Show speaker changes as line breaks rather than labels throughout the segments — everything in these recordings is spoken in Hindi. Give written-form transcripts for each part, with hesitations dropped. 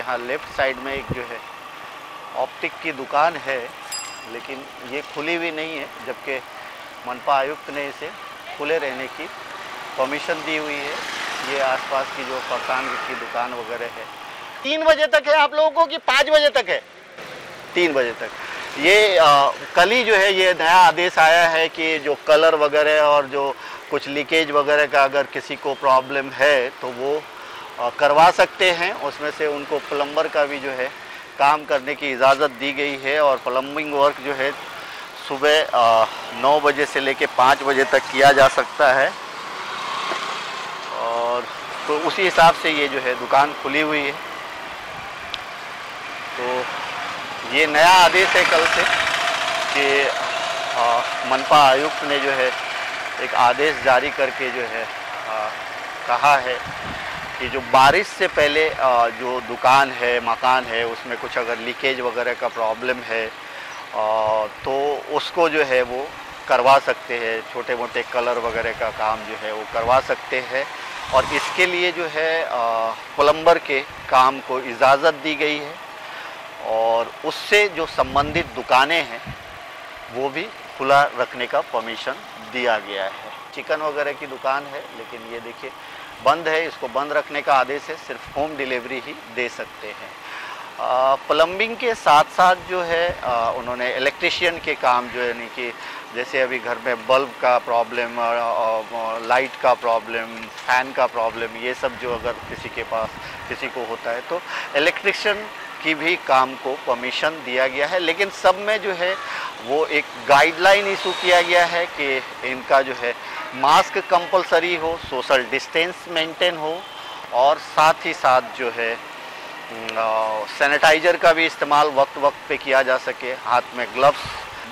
यहाँ लेफ़्ट साइड में एक जो है ऑप्टिक की दुकान है, लेकिन ये खुली हुई नहीं है, जबकि मनपा आयुक्त ने इसे खुले रहने की परमिशन दी हुई है। ये आसपास की जो फरसान की दुकान वगैरह है 3 बजे तक है आप लोगों को कि 5 बजे तक है? 3 बजे तक। ये कल ही जो है ये नया आदेश आया है कि जो कलर वगैरह और जो कुछ लीकेज वगैरह का अगर किसी को प्रॉब्लम है तो वो करवा सकते हैं। उसमें से उनको प्लम्बर का भी जो है काम करने की इजाज़त दी गई है और प्लम्बिंग वर्क जो है सुबह 9 बजे से लेके 5 बजे तक किया जा सकता है। और तो उसी हिसाब से ये जो है दुकान खुली हुई है। तो ये नया आदेश है कल से कि मनपा आयुक्त ने जो है एक आदेश जारी करके जो है कहा है कि जो बारिश से पहले जो दुकान है, मकान है, उसमें कुछ अगर लीकेज वगैरह का प्रॉब्लम है तो उसको जो है वो करवा सकते हैं। छोटे मोटे कलर वगैरह का काम जो है वो करवा सकते हैं और इसके लिए जो है प्लम्बर के काम को इजाज़त दी गई है और उससे जो संबंधित दुकानें हैं वो भी खुला रखने का परमिशन दिया गया है। चिकन वगैरह की दुकान है, लेकिन ये देखिए बंद है, इसको बंद रखने का आदेश है, सिर्फ होम डिलीवरी ही दे सकते हैं। प्लम्बिंग के साथ साथ जो है उन्होंने इलेक्ट्रिशियन के काम जो है, यानी कि जैसे अभी घर में बल्ब का प्रॉब्लम, लाइट का प्रॉब्लम, फ़ैन का प्रॉब्लम, ये सब जो अगर किसी को होता है तो इलेक्ट्रिशियन की भी काम को परमिशन दिया गया है। लेकिन सब में जो है वो एक गाइडलाइन इशू किया गया है कि इनका जो है मास्क कंपलसरी हो, सोशल डिस्टेंस मेंटेन हो और साथ ही साथ जो है सैनिटाइज़र का भी इस्तेमाल वक्त वक्त पे किया जा सके। हाथ में ग्लव्स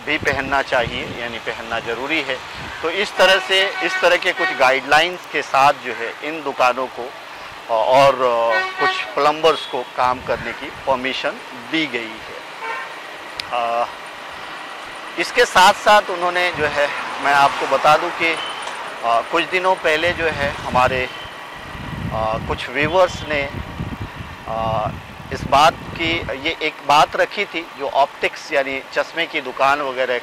भी पहनना चाहिए, यानी पहनना ज़रूरी है। तो इस तरह के कुछ गाइडलाइंस के साथ जो है इन दुकानों को और कुछ प्लम्बर्स को काम करने की परमिशन दी गई है। इसके साथ साथ उन्होंने जो है, मैं आपको बता दूं कि कुछ दिनों पहले जो है हमारे कुछ व्यूअर्स ने इस बात की ये एक बात रखी थी, जो ऑप्टिक्स यानी चश्मे की दुकान वगैरह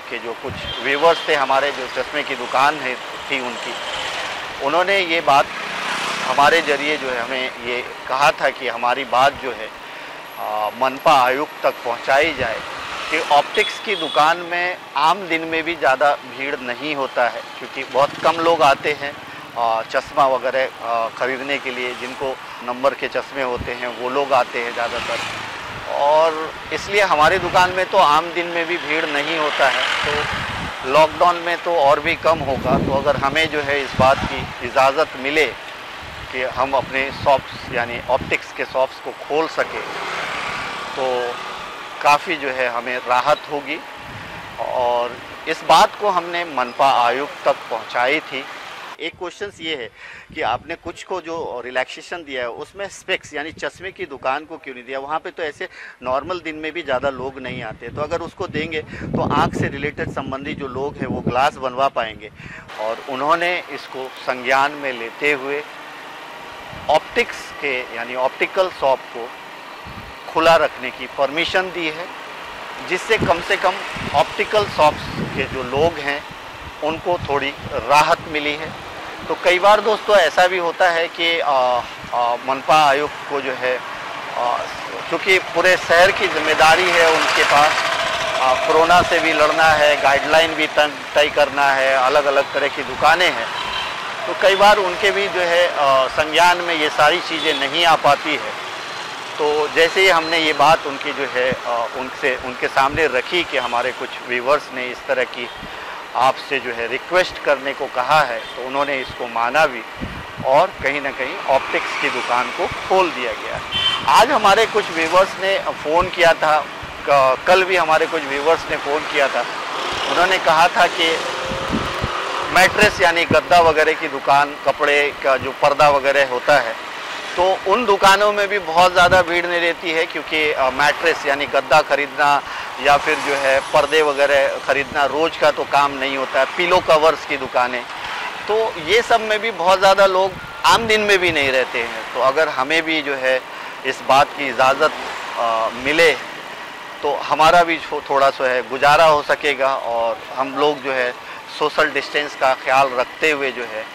के जो कुछ व्यूअर्स थे हमारे, जो चश्मे की दुकान है थी उनकी, उन्होंने ये बात हमारे ज़रिए जो है हमें ये कहा था कि हमारी बात जो है मनपा आयुक्त तक पहुंचाई जाए कि ऑप्टिक्स की दुकान में आम दिन में भी ज़्यादा भीड़ नहीं होता है, क्योंकि बहुत कम लोग आते हैं चश्मा वगैरह ख़रीदने के लिए। जिनको नंबर के चश्मे होते हैं वो लोग आते हैं ज़्यादातर, और इसलिए हमारी दुकान में तो आम दिन में भी भीड़ नहीं होता है। तो लॉकडाउन में तो और भी कम होगा। तो अगर हमें जो है इस बात की इजाज़त मिले कि हम अपने शॉप्स यानी ऑप्टिक्स के शॉप्स को खोल सके तो काफ़ी जो है हमें राहत होगी। और इस बात को हमने मनपा आयुक्त तक पहुंचाई थी। एक क्वेश्चन ये है कि आपने कुछ को जो रिलैक्सेशन दिया है उसमें स्पेक्स यानी चश्मे की दुकान को क्यों नहीं दिया? वहाँ पे तो ऐसे नॉर्मल दिन में भी ज़्यादा लोग नहीं आते, तो अगर उसको देंगे तो आँख से रिलेटेड संबंधी जो लोग हैं वो ग्लास बनवा पाएंगे। और उन्होंने इसको संज्ञान में लेते हुए ऑप्टिक्स के यानी ऑप्टिकल शॉप को खुला रखने की परमिशन दी है, जिससे कम से कम ऑप्टिकल शॉप्स के जो लोग हैं उनको थोड़ी राहत मिली है। तो कई बार दोस्तों ऐसा भी होता है कि मनपा आयुक्त को जो है क्योंकि पूरे शहर की जिम्मेदारी है उनके पास, कोरोना से भी लड़ना है, गाइडलाइन भी तय करना है, अलग अलग तरह की दुकानें हैं, तो कई बार उनके भी जो है संज्ञान में ये सारी चीज़ें नहीं आ पाती है। तो जैसे ही हमने ये बात उनकी जो है उनके सामने रखी कि हमारे कुछ व्यूवर्स ने इस तरह की आपसे जो है रिक्वेस्ट करने को कहा है, तो उन्होंने इसको माना भी और कहीं ना कहीं ऑप्टिक्स की दुकान को खोल दिया गया है। आज हमारे कुछ व्यूवर्स ने फ़ोन किया था, कल भी हमारे कुछ व्यूवर्स ने फ़ोन किया था। उन्होंने कहा था कि मैट्रेस यानी गद्दा वगैरह की दुकान, कपड़े का जो पर्दा वगैरह होता है, तो उन दुकानों में भी बहुत ज़्यादा भीड़ नहीं रहती है, क्योंकि मैट्रेस यानी गद्दा ख़रीदना या फिर जो है पर्दे वगैरह ख़रीदना रोज़ का तो काम नहीं होता है। पिलो कवर्स की दुकानें, तो ये सब में भी बहुत ज़्यादा लोग आम दिन में भी नहीं रहते हैं। तो अगर हमें भी जो है इस बात की इजाज़त मिले तो हमारा भी थोड़ा सा है गुजारा हो सकेगा और हम लोग जो है सोशल डिस्टेंस का ख्याल रखते हुए जो है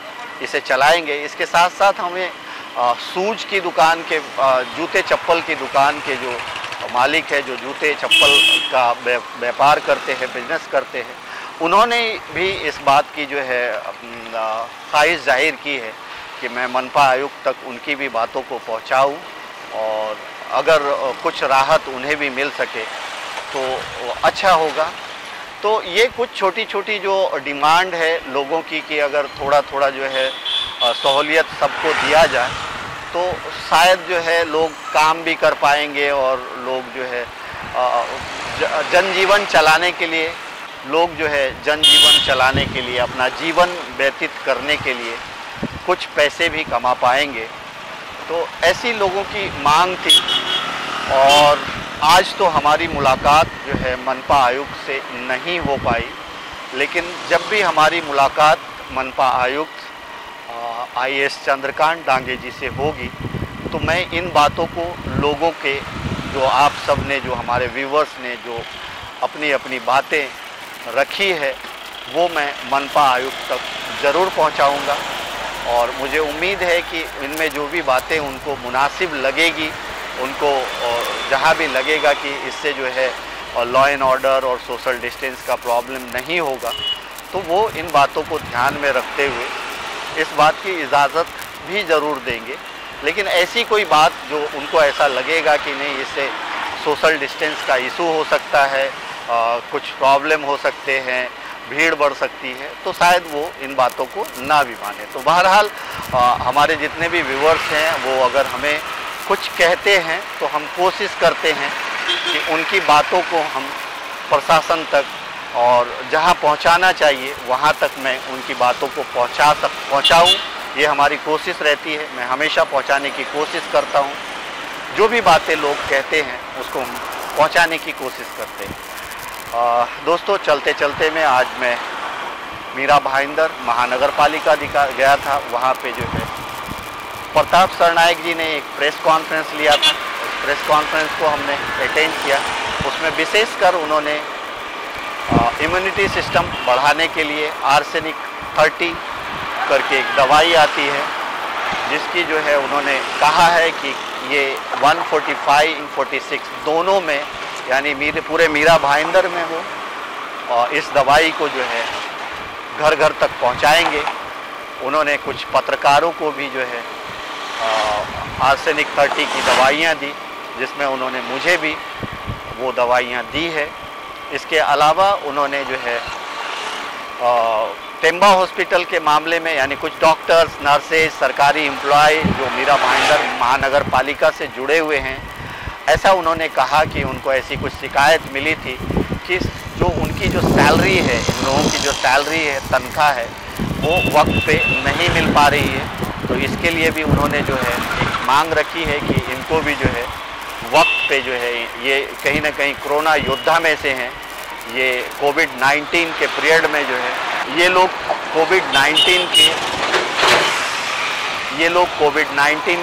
इसे चलाएंगे। इसके साथ साथ हमें शूज की दुकान के जूते चप्पल की दुकान के जो मालिक है, जो जूते चप्पल का व्यापार करते हैं, बिजनेस करते हैं, उन्होंने भी इस बात की जो है ख्वाहिश जाहिर की है कि मैं मनपा आयुक्त तक उनकी भी बातों को पहुंचाऊं और अगर कुछ राहत उन्हें भी मिल सके तो अच्छा होगा। तो ये कुछ छोटी छोटी जो डिमांड है लोगों की कि अगर थोड़ा थोड़ा जो है सहूलियत सबको दिया जाए तो शायद जो है लोग काम भी कर पाएंगे और लोग जो है जनजीवन चलाने के लिए अपना जीवन व्यतीत करने के लिए कुछ पैसे भी कमा पाएंगे। तो ऐसी लोगों की मांग थी और आज तो हमारी मुलाकात जो है मनपा आयुक्त से नहीं हो पाई, लेकिन जब भी हमारी मुलाकात मनपा आयुक्त IAS चंद्रकांत डांगे जी से होगी तो मैं इन बातों को लोगों के जो आप सब ने, जो हमारे व्यूवर्स ने जो अपनी अपनी बातें रखी है वो मैं मनपा आयुक्त तक ज़रूर पहुंचाऊंगा और मुझे उम्मीद है कि इनमें जो भी बातें उनको मुनासिब लगेगी, उनको जहां भी लगेगा कि इससे जो है लॉ एंड ऑर्डर और सोशल डिस्टेंस का प्रॉब्लम नहीं होगा, तो वो इन बातों को ध्यान में रखते हुए इस बात की इजाज़त भी ज़रूर देंगे। लेकिन ऐसी कोई बात जो उनको ऐसा लगेगा कि नहीं इससे सोशल डिस्टेंस का इशू हो सकता है, कुछ प्रॉब्लम हो सकते हैं, भीड़ बढ़ सकती है, तो शायद वो इन बातों को ना भी माने। तो बहरहाल हमारे जितने भी व्यूवर्स हैं वो अगर हमें कुछ कहते हैं तो हम कोशिश करते हैं कि उनकी बातों को हम प्रशासन तक और जहां पहुंचाना चाहिए वहां तक मैं उनकी बातों को पहुंचाऊं, ये हमारी कोशिश रहती है। मैं हमेशा पहुंचाने की कोशिश करता हूं, जो भी बातें लोग कहते हैं उसको हम पहुंचाने की कोशिश करते हैं। दोस्तों, चलते चलते में आज मैं मीरा भाईंदर महानगर पालिका गया था। वहाँ पे जो है प्रताप सरनायक जी ने एक प्रेस कॉन्फ्रेंस लिया था। उस प्रेस कॉन्फ्रेंस को हमने अटेंड किया। उसमें विशेषकर उन्होंने इम्यूनिटी सिस्टम बढ़ाने के लिए आर्सेनिक 30 करके एक दवाई आती है, जिसकी जो है उन्होंने कहा है कि ये 145-46 दोनों में, यानी पूरे मीरा भाईंदर में वो और इस दवाई को जो है घर घर तक पहुंचाएंगे। उन्होंने कुछ पत्रकारों को भी जो है आर्सेनिक 30 की दवाइयाँ दी, जिसमें उन्होंने मुझे भी वो दवाइयाँ दी है। इसके अलावा उन्होंने जो है टेम्बा हॉस्पिटल के मामले में, यानी कुछ डॉक्टर्स, नर्सेज, सरकारी एम्प्लॉय जो मीरा भाईंदर महानगर पालिका से जुड़े हुए हैं, ऐसा उन्होंने कहा कि उनको ऐसी कुछ शिकायत मिली थी कि जो उनकी जो सैलरी है, इन लोगों की जो सैलरी है, तनख्वाह है, वो वक्त पे नहीं मिल पा रही है। तो इसके लिए भी उन्होंने जो है एक मांग रखी है कि इनको भी जो है वक्त पे जो है, ये कहीं ना कहीं कोरोना योद्धा में से हैं, ये कोविड-19 के पीरियड में जो है ये लोग कोविड-19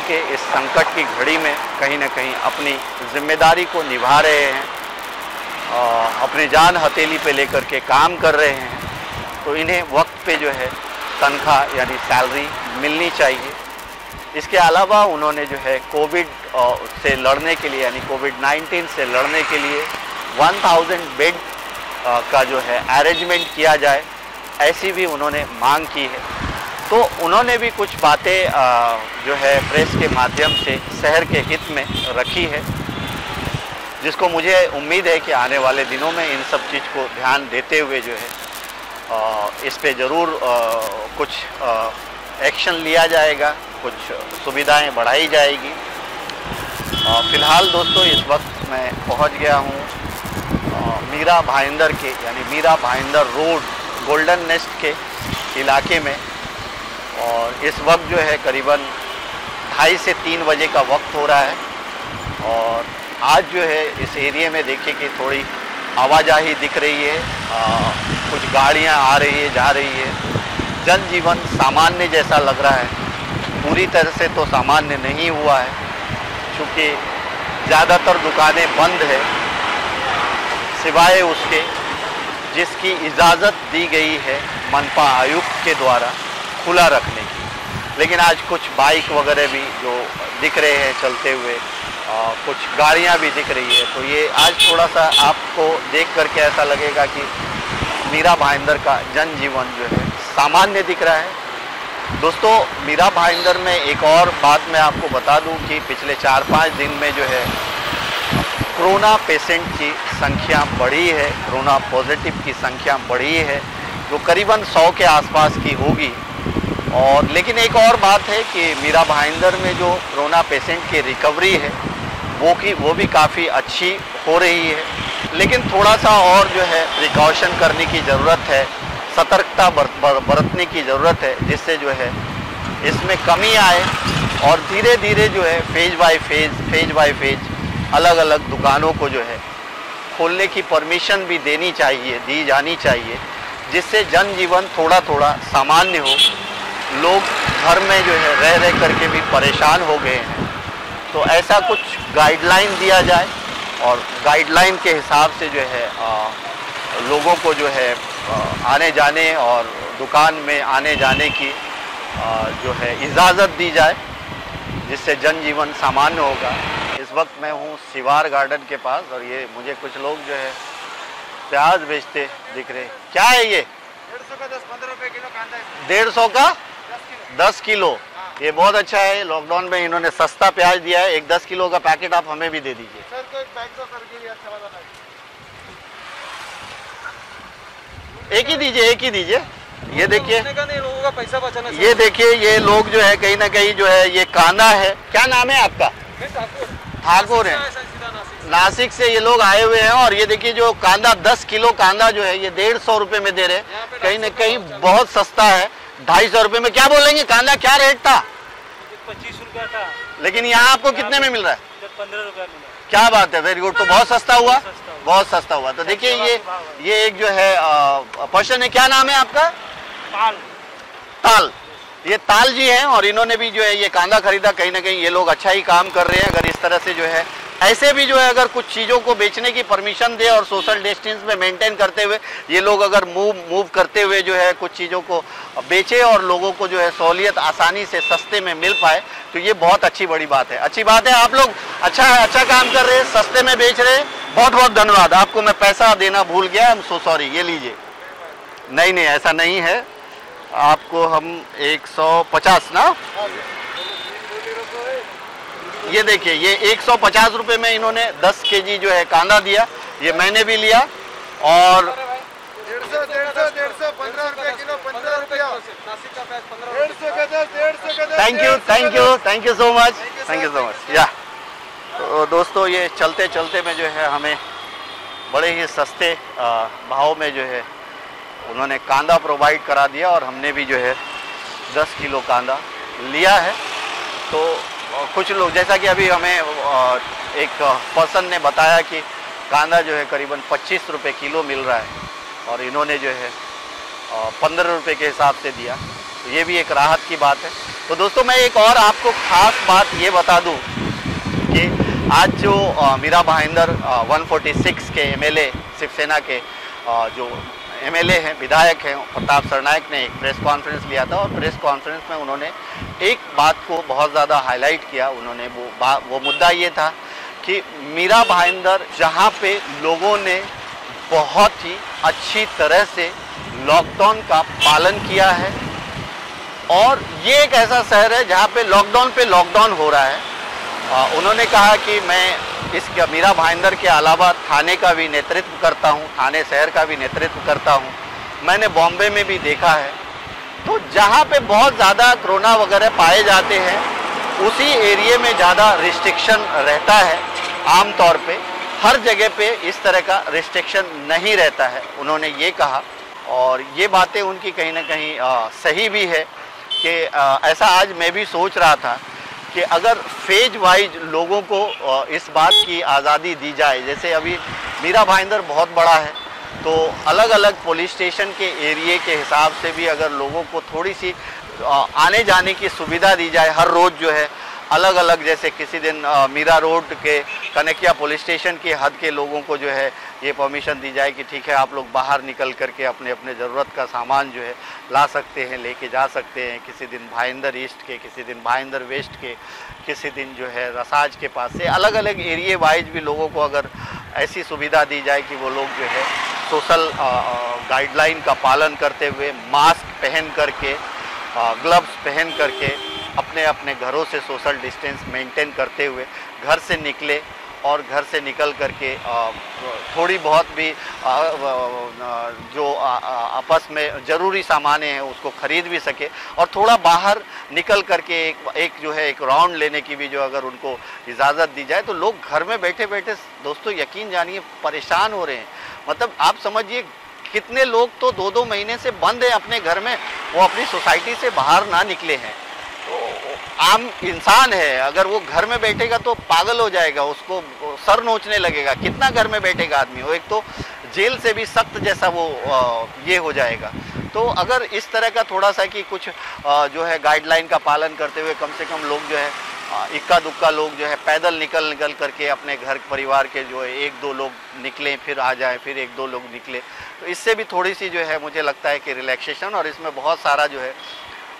के इस संकट की घड़ी में कहीं ना कहीं अपनी जिम्मेदारी को निभा रहे हैं, अपनी जान हथेली पे लेकर के काम कर रहे हैं। तो इन्हें वक्त पे जो है तनख्वाह यानी सैलरी मिलनी चाहिए। इसके अलावा उन्होंने जो है कोविड से लड़ने के लिए, यानी कोविड-19 से लड़ने के लिए 1000 बेड का जो है अरेंजमेंट किया जाए, ऐसी भी उन्होंने मांग की है। तो उन्होंने भी कुछ बातें जो है प्रेस के माध्यम से शहर के हित में रखी है, जिसको मुझे उम्मीद है कि आने वाले दिनों में इन सब चीज़ को ध्यान देते हुए जो है इस पे ज़रूर कुछ एक्शन लिया जाएगा, कुछ सुविधाएं बढ़ाई जाएगी। फ़िलहाल दोस्तों, इस वक्त मैं पहुंच गया हूं मीरा भाईंदर के, यानी Mira Bhayander road golden nest के इलाके में, और इस वक्त जो है करीबन 2:30 से 3 बजे का वक्त हो रहा है। और आज जो है इस एरिया में देखिए कि थोड़ी आवाजाही दिख रही है, कुछ गाड़ियां आ रही है, जा रही है, जनजीवन सामान्य जैसा लग रहा है। पूरी तरह से तो सामान्य नहीं हुआ है, चूँकि ज़्यादातर दुकानें बंद है सिवाय उसके जिसकी इजाज़त दी गई है मनपा आयुक्त के द्वारा खुला रखने की। लेकिन आज कुछ बाइक वगैरह भी जो दिख रहे हैं चलते हुए, कुछ गाड़ियां भी दिख रही है, तो ये आज थोड़ा सा आपको देख करके ऐसा लगेगा कि मीरा भाईंदर का जनजीवन जो है सामान्य दिख रहा है। दोस्तों, मीरा भाईंदर में एक और बात मैं आपको बता दूं कि पिछले 4-5 दिन में जो है कोरोना पेशेंट की संख्या बढ़ी है, कोरोना पॉजिटिव की संख्या बढ़ी है, जो करीबन 100 के आसपास की होगी। और लेकिन एक और बात है कि मीरा भाईंदर में जो कोरोना पेशेंट की रिकवरी है वो भी काफ़ी अच्छी हो रही है। लेकिन थोड़ा सा और जो है प्रिकॉशन करने की ज़रूरत है, सतर्कता बरतने की ज़रूरत है, जिससे जो है इसमें कमी आए और धीरे धीरे जो है फेज बाय फेज अलग अलग दुकानों को जो है खोलने की परमिशन भी दी जानी चाहिए, जिससे जनजीवन थोड़ा थोड़ा सामान्य हो। लोग घर में जो है रह करके भी परेशान हो गए हैं, तो ऐसा कुछ गाइडलाइन दिया जाए और गाइडलाइन के हिसाब से जो है लोगों को जो है आने जाने और दुकान में आने जाने की जो है इजाज़त दी जाए, जिससे जनजीवन सामान्य होगा। इस वक्त मैं हूँ सिवार गार्डन के पास और ये मुझे कुछ लोग जो है प्याज बेचते दिख रहे। क्या है ये?
150 का 10-15 रुपए किलो कांदा है।
150 का 10 किलो। ये बहुत अच्छा है, लॉकडाउन में इन्होंने सस्ता प्याज दिया है। एक 10 किलो का पैकेट आप हमें भी दे दीजिए।
सर तो एक बैग दो सर के लिए, अच्छा वाला बैग।
एक ही दीजिए। ये देखिए,
लोगों का पैसा बचाना।
ये देखिए, ये लोग जो है कहीं ना कहीं जो है ये कांदा है। क्या नाम है आपका? ठाकुर है। नासिक से ये लोग आए हुए हैं और ये देखिए जो कांदा 10 किलो कांदा जो है ये 150 रुपए में दे रहे हैं। कहीं ना कहीं बहुत सस्ता है, 250 रुपए में। क्या बोलेंगे, कांदा क्या रेट था?
25 रुपया था,
लेकिन यहाँ आपको कितने में मिल रहा है?
15 रुपया मिला।
क्या बात है, वेरी गुड। तो बहुत सस्ता हुआ, बहुत सस्ता हुआ। तो देखिए ये एक जो है पर्सन है। क्या नाम है आपका? ताल। ये ताल जी हैं और इन्होंने भी जो है ये कांदा खरीदा। कहीं ना कहीं ये लोग अच्छा ही काम कर रहे हैं। अगर इस तरह से जो है ऐसे भी जो है अगर कुछ चीज़ों को बेचने की परमिशन दे और सोशल डिस्टेंस में मेंटेन करते हुए ये लोग अगर मूव करते हुए जो है कुछ चीज़ों को बेचे और लोगों को जो है सहूलियत आसानी से सस्ते में मिल पाए, तो ये बहुत अच्छी बड़ी बात है। अच्छी बात है, आप लोग अच्छा काम कर रहे हैं, सस्ते में बेच रहे हैं। बहुत बहुत धन्यवाद। आपको मैं पैसा देना भूल गया, आई एम सो सॉरी। ये लीजिए। नहीं, ऐसा नहीं है। आपको हम 150 ना, ये देखिए ये 150 रुपए में इन्होंने 10 केजी जो है कांदा दिया। ये मैंने भी लिया और
150 15 रुपए किलो, 15 रुपया। नासिक का प्याज 15 रुपए। 150 का 10, 150 का 10।
थैंक यू सो मच या। तो दोस्तों, ये चलते चलते में जो है हमें बड़े ही सस्ते भाव में जो है उन्होंने कांदा प्रोवाइड करा दिया और हमने भी जो है 10 किलो कांदा लिया है। तो कुछ लोग, जैसा कि अभी हमें एक पर्सन ने बताया कि कांदा जो है करीबन 25 रुपए किलो मिल रहा है और इन्होंने जो है 15 रुपए के हिसाब से दिया। तो ये भी एक राहत की बात है। तो दोस्तों, मैं एक और आपको ख़ास बात ये बता दूं कि आज जो मीरा भाईंदर 146 के एमएलए शिवसेना के जो एमएलए हैं, विधायक हैं, प्रताप सरनायक ने एक प्रेस कॉन्फ्रेंस लिया था और प्रेस कॉन्फ्रेंस में उन्होंने एक बात को बहुत ज़्यादा हाईलाइट किया। उन्होंने वो मुद्दा ये था कि मीरा भाईंदर जहाँ पे लोगों ने बहुत ही अच्छी तरह से लॉकडाउन का पालन किया है और ये एक ऐसा शहर है जहाँ पे लॉकडाउन हो रहा है। उन्होंने कहा कि मैं इस मीरा भाईंदर के अलावा थाने का भी नेतृत्व करता हूँ, थाने शहर का भी नेतृत्व करता हूँ। मैंने बॉम्बे में भी देखा है, तो जहाँ पे बहुत ज़्यादा कोरोना वगैरह पाए जाते हैं उसी एरिया में ज़्यादा रिस्ट्रिक्शन रहता है। आम तौर पे हर जगह पे इस तरह का रिस्ट्रिक्शन नहीं रहता है, उन्होंने ये कहा। और ये बातें उनकी कहीं ना कहीं सही भी है कि ऐसा आज मैं भी सोच रहा था कि अगर फेज वाइज लोगों को इस बात की आज़ादी दी जाए, जैसे अभी मीरा भाईंदर बहुत बड़ा है तो अलग अलग पुलिस स्टेशन के एरिए के हिसाब से भी अगर लोगों को थोड़ी सी आने जाने की सुविधा दी जाए, हर रोज़ जो है अलग अलग, जैसे किसी दिन मीरा रोड के कनकिया पुलिस स्टेशन की हद के लोगों को जो है ये परमिशन दी जाए कि ठीक है आप लोग बाहर निकल करके अपने अपने ज़रूरत का सामान जो है ला सकते हैं, लेके जा सकते हैं। किसी दिन भाईंदर ईस्ट के, किसी दिन भाईंदर वेस्ट के, किसी दिन जो है रसाज के पास से, अलग अलग एरिए वाइज भी लोगों को अगर ऐसी सुविधा दी जाए कि वो लोग जो है सोशल गाइडलाइन का पालन करते हुए, मास्क पहन करके, ग्लव्स पहन करके, अपने अपने घरों से सोशल डिस्टेंस मेंटेन करते हुए घर से निकले और घर से निकल करके थोड़ी बहुत भी जो आपस में ज़रूरी सामान हैं उसको ख़रीद भी सके, और थोड़ा बाहर निकल करके एक जो है एक राउंड लेने की भी जो अगर उनको इजाज़त दी जाए तो लोग घर में बैठे बैठे दोस्तों यकीन जानिए परेशान हो रहे हैं। मतलब आप समझिए कितने लोग तो 2-2 महीने से बंद हैं अपने घर में, वो अपनी सोसाइटी से बाहर ना निकले हैं। तो आम इंसान है, अगर वो घर में बैठेगा तो पागल हो जाएगा, उसको सर नोचने लगेगा। कितना घर में बैठेगा आदमी, वो एक तो जेल से भी सख्त जैसा वो ये हो जाएगा। तो अगर इस तरह का थोड़ा सा कि कुछ जो है गाइडलाइन का पालन करते हुए कम से कम लोग जो है इक्का दुक्का लोग जो है पैदल निकल करके अपने घर परिवार के जो है 1-2 लोग निकलें, फिर आ जाएं, फिर 1-2 लोग निकले, तो इससे भी थोड़ी सी जो है मुझे लगता है कि रिलैक्सेशन, और इसमें बहुत सारा जो है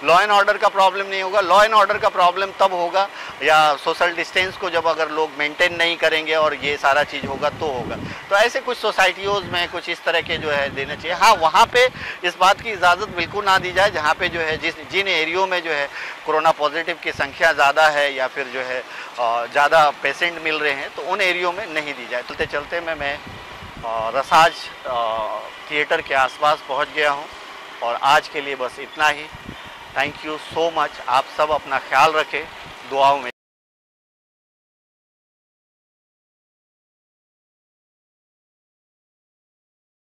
लॉ एंड ऑर्डर का प्रॉब्लम नहीं होगा। लॉ एंड ऑर्डर का प्रॉब्लम तब होगा या सोशल डिस्टेंस को जब अगर लोग मेंटेन नहीं करेंगे और ये सारा चीज़ होगा तो होगा। तो ऐसे कुछ सोसाइटियों में कुछ इस तरह के जो है देना चाहिए। हाँ, वहाँ पे इस बात की इजाज़त बिल्कुल ना दी जाए जहाँ पे जो है जिन एरियो में जो है कोरोना पॉजिटिव की संख्या ज़्यादा है या फिर जो है ज़्यादा पेशेंट मिल रहे हैं, तो उन एरियो में नहीं दी जाए। चलते चलते मैं रसाज थिएटर के आसपास पहुँच गया हूँ और आज के लिए बस इतना ही। Thank you so much. आप सब अपना ख्याल रखें, दुआओं में